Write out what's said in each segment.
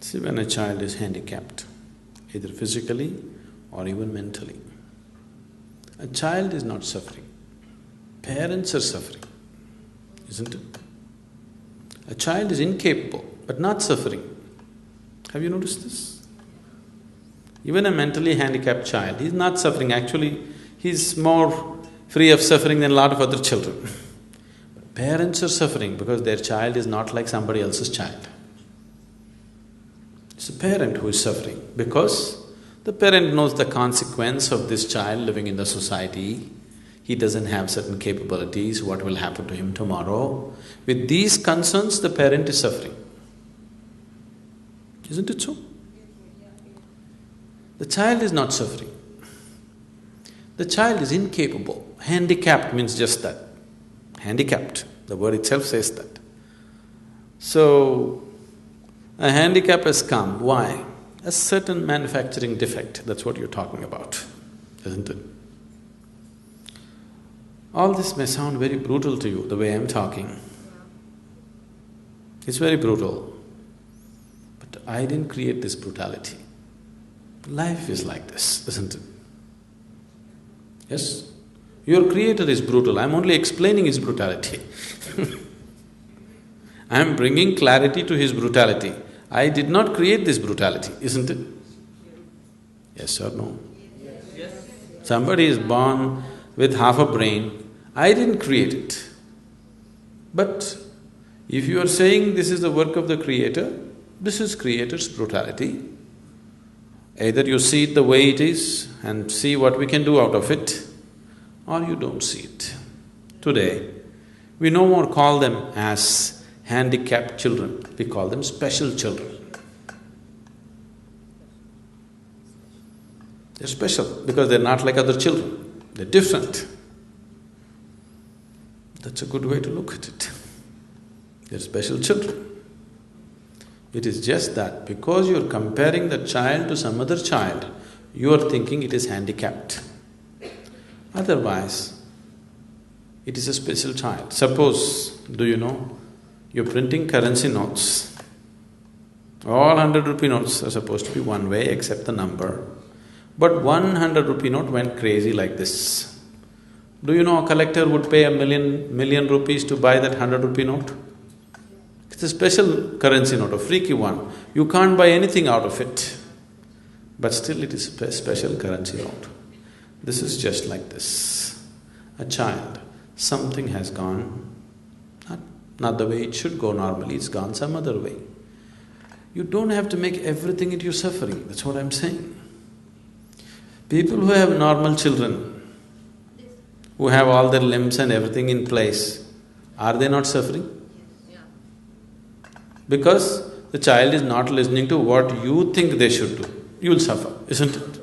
See, when a child is handicapped, either physically or even mentally, a child is not suffering, parents are suffering, isn't it? A child is incapable but not suffering. Have you noticed this? Even a mentally handicapped child, he's not suffering, actually he's more free of suffering than a lot of other children. But parents are suffering because their child is not like somebody else's child. It's the parent who is suffering because the parent knows the consequence of this child living in the society. He doesn't have certain capabilities, what will happen to him tomorrow. With these concerns, the parent is suffering. Isn't it so? The child is not suffering. The child is incapable. Handicapped means just that. Handicapped, the word itself says that. So, a handicap has come. Why? A certain manufacturing defect, that's what you're talking about, isn't it? All this may sound very brutal to you, the way I'm talking. It's very brutal. But I didn't create this brutality. Life is like this, isn't it? Yes? Your creator is brutal, I'm only explaining his brutality. I'm bringing clarity to his brutality. I did not create this brutality, isn't it? Yes or no? Yes. Somebody is born with half a brain, I didn't create it. But if you are saying this is the work of the creator, this is creator's brutality. Either you see it the way it is and see what we can do out of it, or you don't see it. Today, we no more call them as handicapped children, we call them special children. They're special because they're not like other children, they're different. That's a good way to look at it. They're special children. It is just that because you're comparing the child to some other child, you're thinking it is handicapped. Otherwise, it is a special child. Suppose, do you know, you're printing currency notes. All 100-rupee notes are supposed to be one way except the number. But 100-rupee note went crazy like this. Do you know a collector would pay a million rupees to buy that 100-rupee note? It's a special currency note, a freaky one. You can't buy anything out of it. But still it is a special currency note. This is just like this. A child, something has gone, not the way it should go normally, it's gone some other way. You don't have to make everything into your suffering, that's what I'm saying. People who have normal children, who have all their limbs and everything in place, are they not suffering? Because the child is not listening to what you think they should do, you will suffer, isn't it?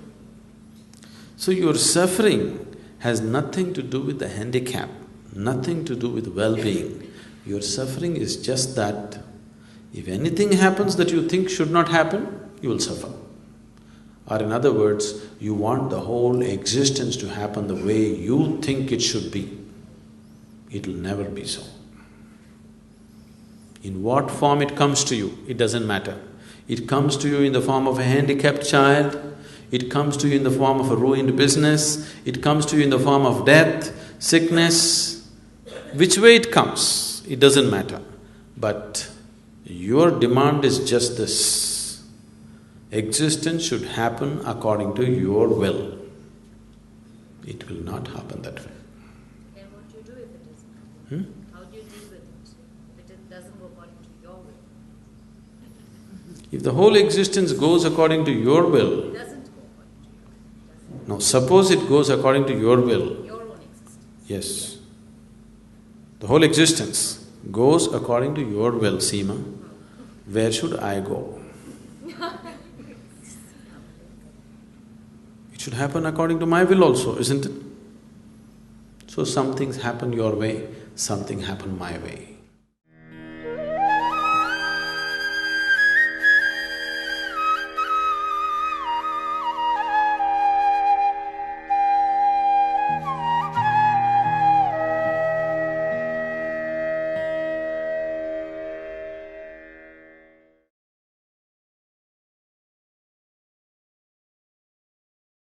So your suffering has nothing to do with the handicap, nothing to do with well-being. Your suffering is just that if anything happens that you think should not happen, you will suffer. Or in other words, you want the whole existence to happen the way you think it should be. It'll never be so. In what form it comes to you, it doesn't matter. It comes to you in the form of a handicapped child, it comes to you in the form of a ruined business, it comes to you in the form of death, sickness. Which way it comes, it doesn't matter. But your demand is just this: existence should happen according to your will. It will not happen that way. Then what do you do if it doesn't happen? How do you deal with it if it doesn't go according to your will? If the whole existence goes according to your will… It doesn't go according to your will. No, suppose it goes according to your will. Your own existence. Yes. The whole existence goes according to your will, Seema. Where should I go? It should happen according to my will also, isn't it? So some things happen your way, something happen my way.